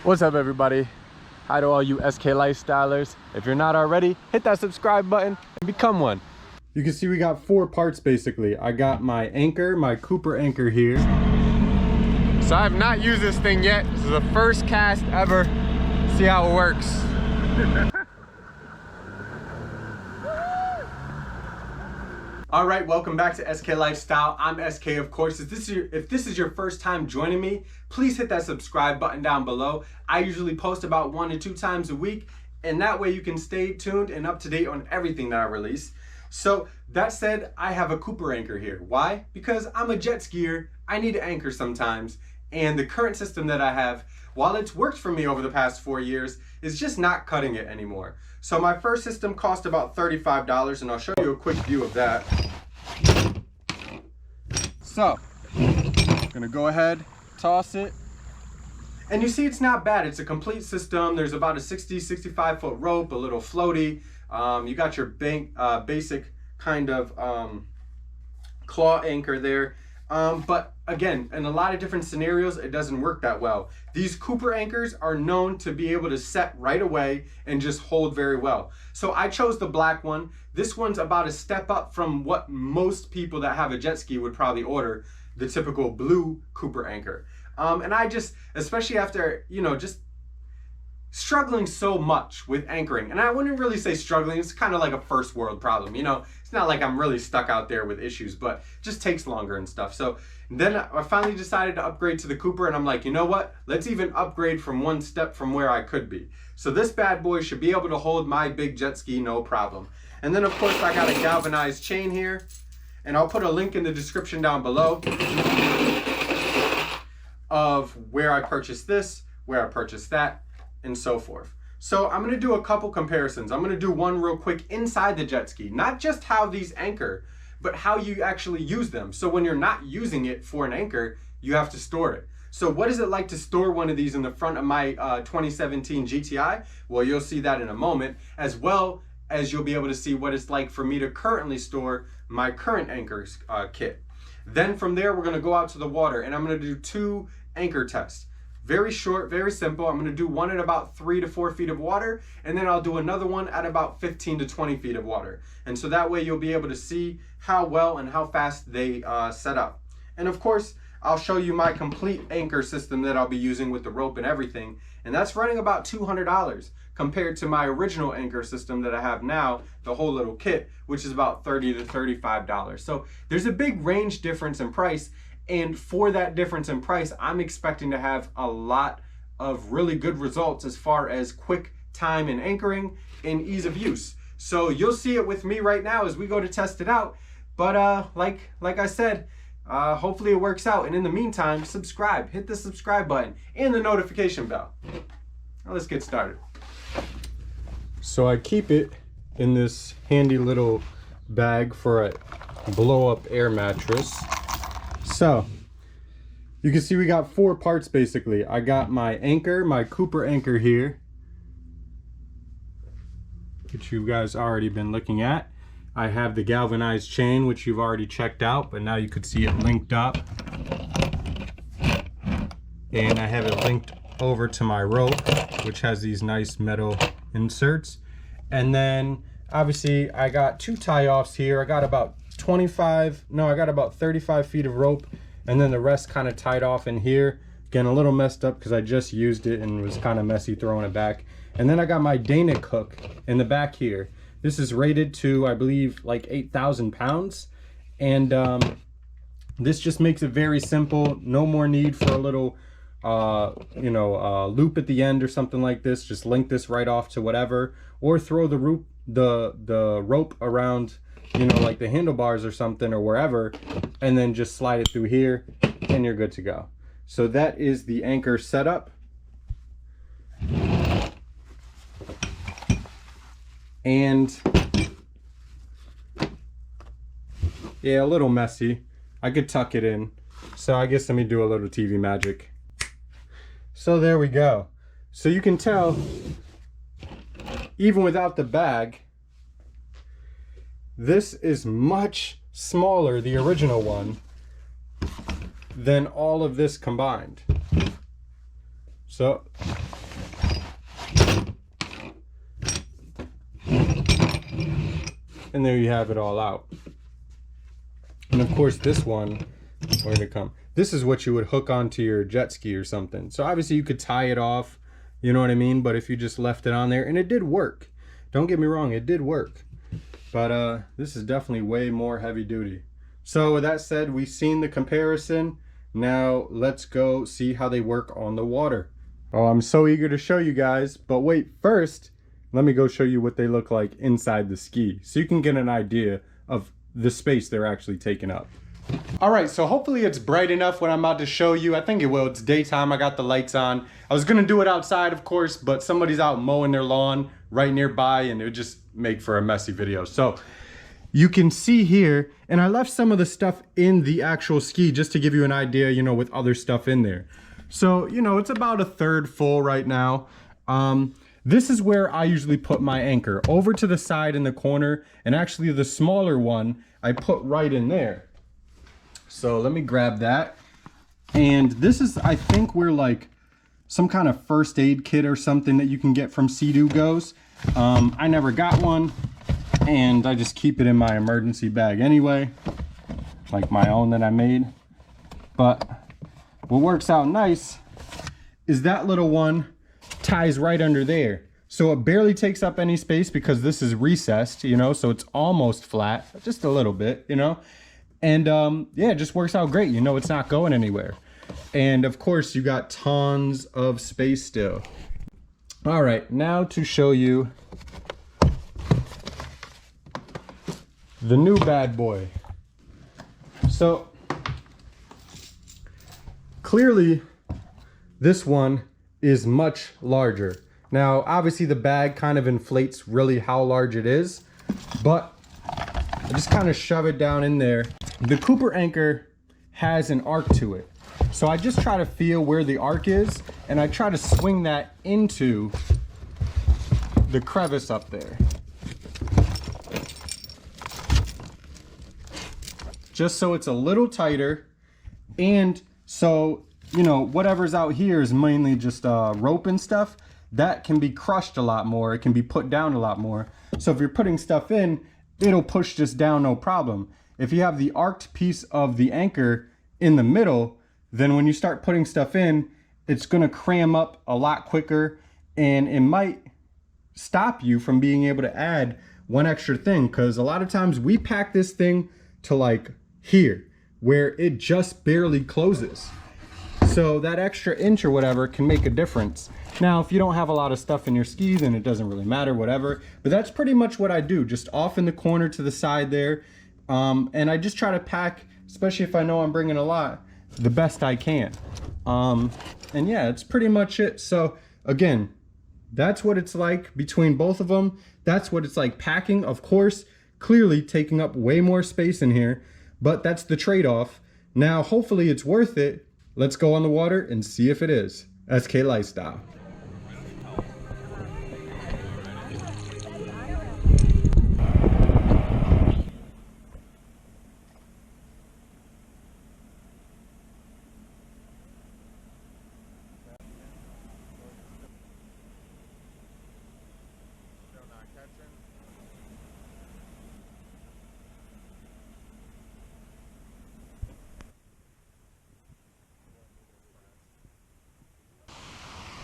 What's up, everybody? Hi to all you SK lifestylers. If you're not already, hit that subscribe button and become one. You can see we got 4 parts basically. I got my anchor, my Cooper anchor here. So I have not used this thing yet. This is the first cast ever. See how it works. All right, welcome back to SK Lifestyle. I'm SK, of course. If this is your first time joining me, please hit that subscribe button down below. I usually post about 1 to 2 times a week, and that way you can stay tuned and up to date on everything that I release. So that said, I have a Cooper anchor here. Why? Because I'm a jet skier. I need to anchor sometimes, and the current system that I have, while it's worked for me over the past 4 years, is just not cutting it anymore. So my first system cost about $35, and I'll show you a quick view of that. So, I'm gonna go ahead, toss it. And you see it's not bad. It's a complete system. There's about a 65 foot rope, a little floaty. You got your basic kind of claw anchor there. But again, in a lot of different scenarios, it doesn't work that well. These Cooper anchors are known to be able to set right away and just hold very well. So I chose the black one. This one's about a step up from what most people that have a jet ski would probably order, the typical blue Cooper anchor. And I just, especially after, just struggling so much with anchoring, and I wouldn't really say struggling, it's kind of like a first world problem, it's not like I'm really stuck out there with issues, but it just takes longer and stuff. So then I finally decided to upgrade to the Cooper, and I'm like, you know what, let's even upgrade from one step from where I could be. So this bad boy should be able to hold my big jet ski no problem. And then of course I got a galvanized chain here, and I'll put a link in the description down below of where I purchased this, where I purchased that, and so forth. So I'm going to do a couple comparisons. I'm going to do one real quick inside the jet ski, not just how these anchor, but how you actually use them. So when you're not using it for an anchor, you have to store it. So what is it like to store one of these in the front of my 2017 GTI? Well, you'll see that in a moment, as well as you'll be able to see what it's like for me to currently store my current anchors kit. Then from there, we're going to go out to the water, and I'm going to do 2 anchor tests. Very short, very simple. I'm going to do one at about 3 to 4 feet of water, and then I'll do another one at about 15 to 20 feet of water. And so that way you'll be able to see how well and how fast they set up. And of course, I'll show you my complete anchor system that I'll be using with the rope and everything. And that's running about $200 compared to my original anchor system that I have now, the whole little kit, which is about $30 to $35. So there's a big range difference in price. And for that difference in price, I'm expecting to have a lot of really good results as far as quick time in anchoring and ease of use. So you'll see it with me right now as we go to test it out. But like I said, hopefully it works out. And in the meantime, subscribe, hit the subscribe button and the notification bell. Now let's get started. So I keep it in this handy little bag for a blow up air mattress. So you can see we got 4 parts basically. I got my anchor, my Cooper anchor here, which you guys already been looking at. I have the galvanized chain, which you've already checked out, but now you could see it linked up. And I have it linked over to my rope, which has these nice metal inserts. And then obviously I got 2 tie-offs here. I got about 35 feet of rope, and then the rest kind of tied off in here. Again, a little messed up because I just used it and was kind of messy throwing it back. And then I got my Danik hook in the back here. This is rated to, I believe, like 8,000 pounds. And this just makes it very simple. No more need for a little loop at the end or something like this. Just link this right off to whatever, or throw the rope around, like the handlebars or something or wherever, and then just slide it through here and you're good to go. So that is the anchor setup. And yeah, a little messy. I could tuck it in. So I guess let me do a little TV magic. So there we go. So you can tell, even without the bag, this is much smaller, the original one, than all of this combined. So and there you have it all out. And of course this one, where'd it come? This is what you would hook onto your jet ski or something. So obviously you could tie it off, you know what I mean? But if you just left it on there, and it did work. Don't get me wrong, it did work. But this is definitely way more heavy duty. So with that said, we've seen the comparison. Now let's go see how they work on the water. Oh, I'm so eager to show you guys, but wait, first, let me go show you what they look like inside the ski so you can get an idea of the space they're actually taking up. All right, so hopefully it's bright enough what I'm about to show you. I think it will. It's daytime. I got the lights on. I was gonna do it outside, of course, but somebody's out mowing their lawn right nearby and it would just make for a messy video. So you can see here, and I left some of the stuff in the actual ski just to give you an idea, you know, with other stuff in there. So, you know, it's about a third full right now. This is where I usually put my anchor, over to the side in the corner, and actually the smaller one I put right in there. So let me grab that. And this is, I think, where like some kind of first aid kit or something that you can get from Sea-Doo goes. I never got one, and I just keep it in my emergency bag anyway, like my own that I made. But what works out nice is that little one ties right under there. So it barely takes up any space because this is recessed, you know, so it's almost flat, just a little bit, you know. And yeah, it just works out great. You know, it's not going anywhere. And of course you got tons of space still. All right, now to show you the new bad boy. So clearly this one is much larger. Now obviously the bag kind of inflates really how large it is, but I just kind of shove it down in there. The Cooper anchor has an arc to it, so I just try to feel where the arc is and I try to swing that into the crevice up there, just so it's a little tighter. And so, you know, whatever's out here is mainly just rope and stuff that can be crushed a lot more. It can be put down a lot more. So if you're putting stuff in, it'll push this down no problem. If you have the arced piece of the anchor in the middle, then when you start putting stuff in, it's gonna cram up a lot quicker, and it might stop you from being able to add one extra thing, because a lot of times we pack this thing to like here, where it just barely closes. So that extra inch or whatever can make a difference. Now, if you don't have a lot of stuff in your ski, then it doesn't really matter, whatever. But that's pretty much what I do, just off in the corner to the side there. And I just try to pack, especially if I know I'm bringing a lot, the best I can. And yeah, it's pretty much it. So again, that's what it's like between both of them. That's what it's like packing. Of course, clearly taking up way more space in here, but that's the trade-off. Now, hopefully it's worth it. Let's go on the water and see if it is. SK Lifestyle.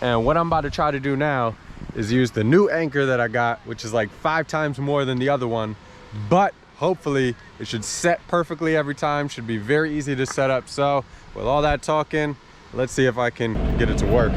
And what I'm about to try to do now is use the new anchor that I got, which is like 5 times more than the other one, but hopefully it should set perfectly every time. Should be very easy to set up. So with all that talking, let's see if I can get it to work.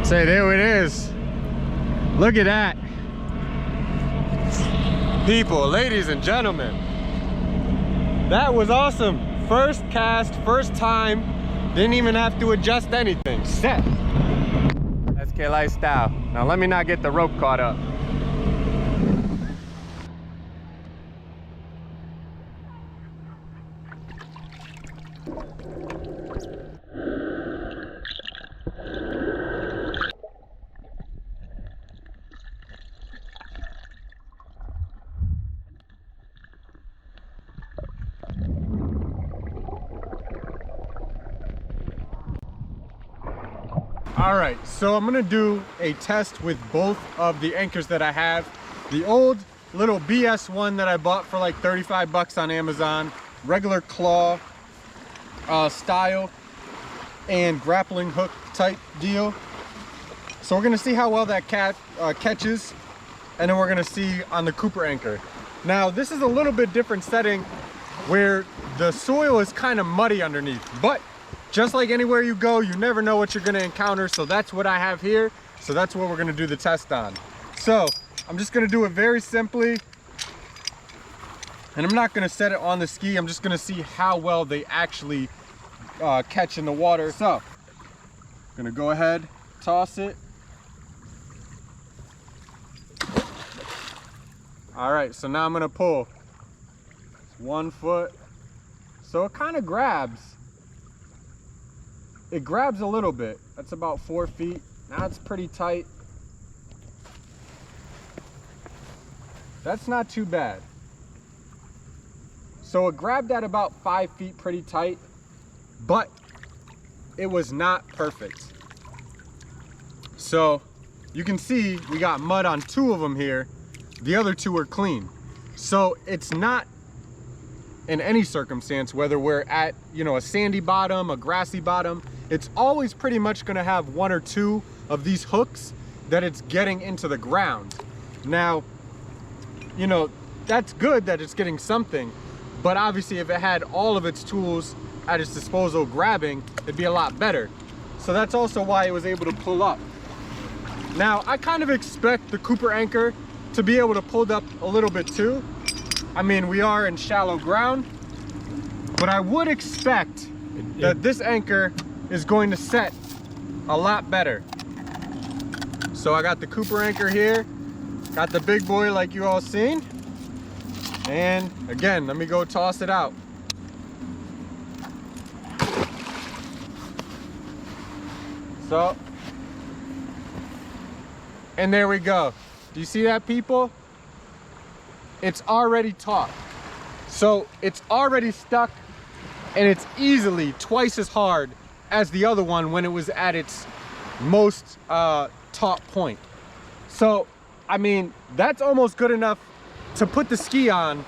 Say, there it is. Look at that. People, ladies and gentlemen, that was awesome. First cast, first time, didn't even have to adjust anything. Set. SK Lifestyle. Now let me not get the rope caught up. All right, so I'm gonna do a test with both of the anchors that I have. The old little BS one that I bought for like 35 bucks on Amazon, regular claw style and grappling hook type deal. So we're gonna see how well that catches, and then we're gonna see on the Cooper anchor. Now this is a little bit different setting where the soil is kind of muddy underneath, but just like anywhere you go, you never know what you're gonna encounter. So that's what I have here. So that's what we're gonna do the test on. So I'm just gonna do it very simply. And I'm not gonna set it on the ski. I'm just gonna see how well they actually catch in the water. So I'm gonna go ahead, toss it. All right, so now I'm gonna pull. It's 1 foot. So it kind of grabs. It grabs a little bit. That's about 4 feet. Now it's pretty tight. That's not too bad. So it grabbed at about 5 feet pretty tight, but it was not perfect. So you can see we got mud on 2 of them here. The other 2 are clean. So it's not in any circumstance, whether we're at, you know, a sandy bottom, a grassy bottom, it's always pretty much gonna have 1 or 2 of these hooks that it's getting into the ground. Now, you know, that's good that it's getting something, but obviously if it had all of its tools at its disposal grabbing, it'd be a lot better. So that's also why it was able to pull up. Now, I kind of expect the Cooper anchor to be able to pull up a little bit too. I mean, we are in shallow ground, but I would expect that this anchor is going to set a lot better. So I got the Cooper anchor here, got the big boy like you all seen, and again, let me go toss it out. So, and there we go. Do you see that, people? It's already taut. So it's already stuck, and it's easily twice as hard as the other one when it was at its most taut point. So, I mean, that's almost good enough to put the ski on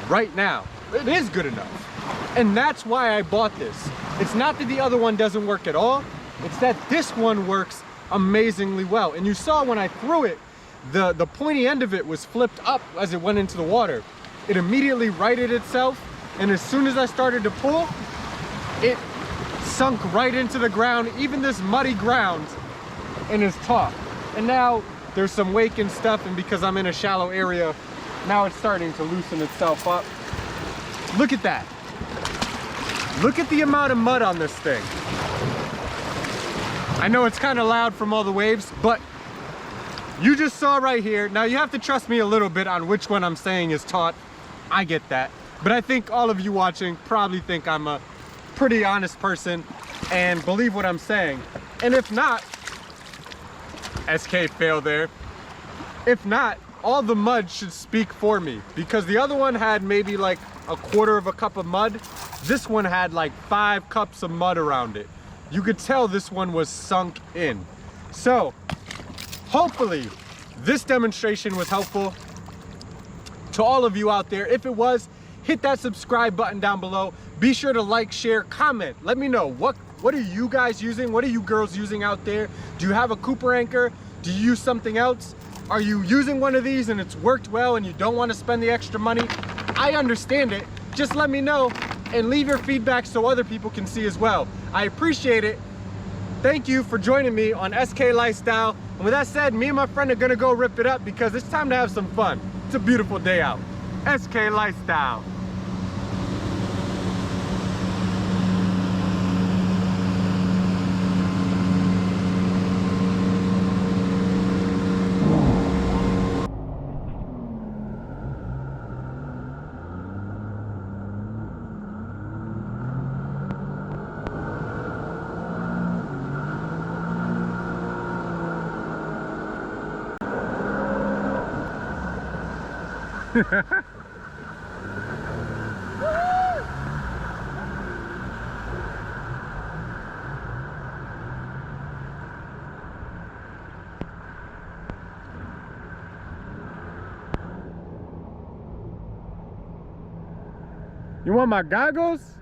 right now. It is good enough. And that's why I bought this. It's not that the other one doesn't work at all. It's that this one works amazingly well. And you saw when I threw it, the pointy end of it was flipped up as it went into the water. It immediately righted itself, and as soon as I started to pull, it sunk right into the ground, even this muddy ground, and is taut. And now there's some wake and stuff, and because I'm in a shallow area, now it's starting to loosen itself up. Look at that. Look at the amount of mud on this thing. I know it's kind of loud from all the waves, but you just saw right here. Now you have to trust me a little bit on which one I'm saying is taut. I get that. But I think all of you watching probably think I'm a pretty honest person and believe what I'm saying. And if not, SK failed there. If not, all the mud should speak for me, because the other one had maybe like 1/4 of a cup of mud. This one had like 5 cups of mud around it. You could tell this one was sunk in. So hopefully this demonstration was helpful to all of you out there. If it was, hit that subscribe button down below. Be sure to like, share, comment. Let me know what are you guys using? What are you girls using out there? Do you have a Cooper anchor? Do you use something else? Are you using one of these and it's worked well and you don't want to spend the extra money? I understand it. Just let me know and leave your feedback so other people can see as well. I appreciate it. Thank you for joining me on SK Lifestyle. And with that said, me and my friend are gonna go rip it up because it's time to have some fun. It's a beautiful day out. SK Lifestyle. You want my goggles?